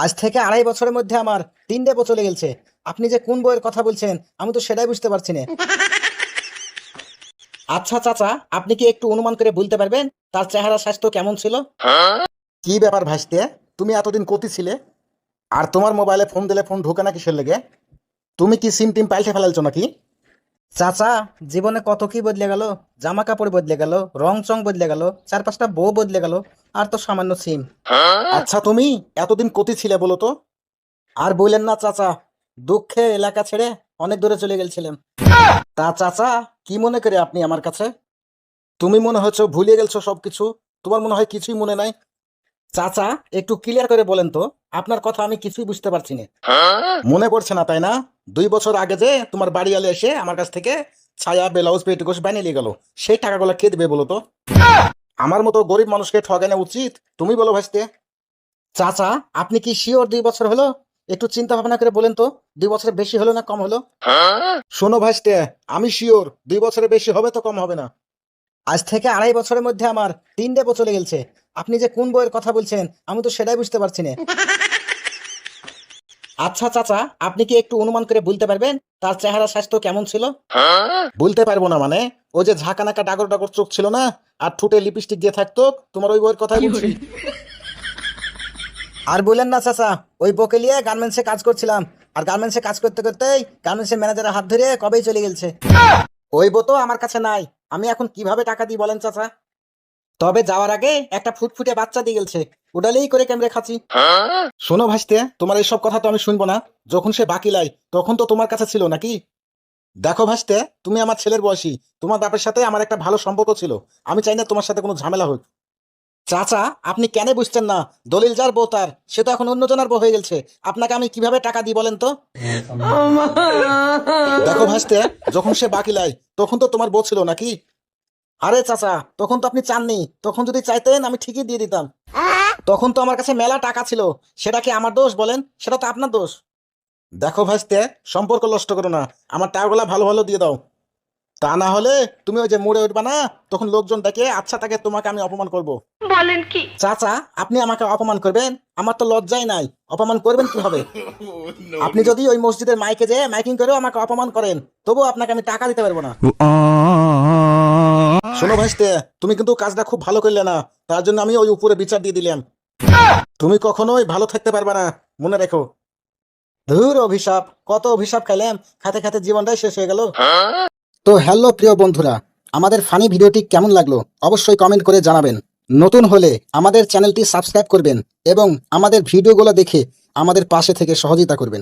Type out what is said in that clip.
আজ থেকে 2.5 বছরের মধ্যে আমার 3টে বউ চলে গেছে। আপনি যে কোন বইয়ের কথা বলছেন আমি তো সেটাই বুঝতে পারছি না। আচ্ছা চাচা, আপনি কি একটু অনুমান করে বলতে পারবেন তার চেহারা স্বাস্থ্য কেমন ছিল? কি ব্যাপার ভাসতে, তুমি এতদিন কোথায় ছিলে? আর তোমার মোবাইলে ফোন দিলে ফোন ঢোকে না কিসের লেগে? তুমি কি সিম টিম পাল্টে ফেলালছো নাকি? চাচা, জীবনে কত কি বদলে গেল। জামা কাপড় বদলে গেল, রং চং বদলে গেল, 4-5টা বউ বদলে গেল, আর তো সামান্য সিম। আচ্ছা তুমি এতদিন কোথায় ছিলে বলো তো? আর বললেন না চাচা, দুঃখে এলাকা ছেড়ে অনেক দূরে চলে গেছিলাম। তা চাচা, কি মনে করে আপনি আমার কাছে? তুমি মনে হচ্ছে ভুলে গেছো সবকিছু, তোমার মনে হয় কিছুই মনে নাই। চাচা, একটু ক্লিয়ার করে বলেন তো, আপনার কথা আমি কিছুই বুঝতে পারছি না। মনে পড়ছে না তাই না? 2 বছর আগে যে তোমার বাড়িওয়ালা এসে আমার কাছ থেকে ছায়া ব্লাউজ পেটিকোট বানিয়ে নিয়ে গেল, সেই টাকাগুলো কে দেবে বলো তো? আমার মতো গরিব মানুষকে ঠগানো উচিত? তুমি বলো ভাসতে। চাচা, আপনি কি শিওর 2 বছর হলো? একটু চিন্তা ভাবনা করে বলেন তো, 2 বছরের বেশি হলো না কম হলো? শোনো ভাসতে, আমি শিওর 2 বছরের বেশি হবে তো কম হবে না। আজ থেকে 2.5 বছরের মধ্যে আমার 3টে বউ চলে গেছে। আপনি যে কোন বইয়ের কথা বলছেন আমি তো সেটাই বুঝতে পারছি না। আচ্ছা চাচা, আপনি কি একটু অনুমান করে বলতে পারবেন তার চেহারা স্বাস্থ্য কেমন ছিল? বলতে পারবো না মানে? ও যে ঝাঁকানাকা ডাগর ডাগর চোখ ছিল না, আর ঠোঁটে লিপস্টিক দিয়ে থাকতো, তোমার ওই বইয়ের কথাই বলছি। আর বললেন না চাচা, ওই বউকে নিয়ে গার্মেন্টসে কাজ করছিলাম, আর গার্মেন্টসে কাজ করতে করতেই গার্মেন্টসের ম্যানেজারের হাত ধরে কবেই চলে গেছে। ওই বউ তো আমার কাছে নাই, আমি এখন কিভাবে টাকা দিই বলেন চাচা? তবে যাওয়ার আগে একটা ফুটফুটে বাচ্চা দিয়ে গেছে, ওডালেই করে ক্যামেরা খাচ্ছি। শোনো ভাসতে, তোমার এইসব কথা তো আমি শুনবো না। যখন সে বাকি লাই তখন তো তোমার কাছে ছিল নাকি? দেখো ভাসতে, তুমি আমার ছেলের বয়সী, তোমার বাপের সাথে আমার একটা ভালো সম্পর্ক ছিল, আমি চাই না তোমার সাথে কোনো ঝামেলা হোক। চাচা, আপনি কেন বুঝছেন না? দলিল যার বউ তার, সে তো এখন অন্যজনের বউ হয়ে গেছে, আপনাকে আমি কিভাবে টাকা দিই বলেন তো? দেখো ভাসতে, যখন সে বাকি লাই তখন তো তোমার বউ ছিল নাকি? আরে চাচা, তখন তো আপনি চাননি, তখন যদি চাইতেন আমি ঠিকই দিয়ে দিতাম। তখন তো আমার কাছে মেলা টাকা ছিল, সেটা কি আমার দোষ বলেন? সেটা তো আপনার দোষ। দেখো ভাসতে, সম্পর্ক নষ্ট করো না, আমার টাকাগুলা ভালো ভালো দিয়ে দাও। তা না হলে তুমি ওই যে মুড়ে উঠবা না, তখন লোকজন দেখে আচ্ছা তাকে তোমাকে আমি অপমান করব। বলেন কি? চাচা, আপনি আমাকে অপমান করবেন? আমার তো লজ্জাই নাই, অপমান করবেন কিভাবে? আপনি যদি ওই মসজিদের মাইকে যেয়ে মাইকিং করেও আমাকে অপমান করেন, তবুও আপনাকে আমি টাকা দিতে পারবো না। শোনো ভাসতে, তুমি কিন্তু কাজটা খুব ভালো করলে না, তার জন্য আমি ওই উপরে বিচার দিয়ে দিলাম। তুমি কখনোই ভালো থাকতে পারবে না, মনে রেখো। ধুর অভিশাপ, কত অভিশাপ খাইলাম, খাতে খাতে জীবনটাই শেষ হয়ে গেল। তো হ্যালো প্রিয় বন্ধুরা, আমাদের ফানি ভিডিওটি কেমন লাগলো অবশ্যই কমেন্ট করে জানাবেন। নতুন হলে আমাদের চ্যানেলটি সাবস্ক্রাইব করবেন এবং আমাদের ভিডিওগুলো দেখে আমাদের পাশে থেকে সহযোগিতা করবেন।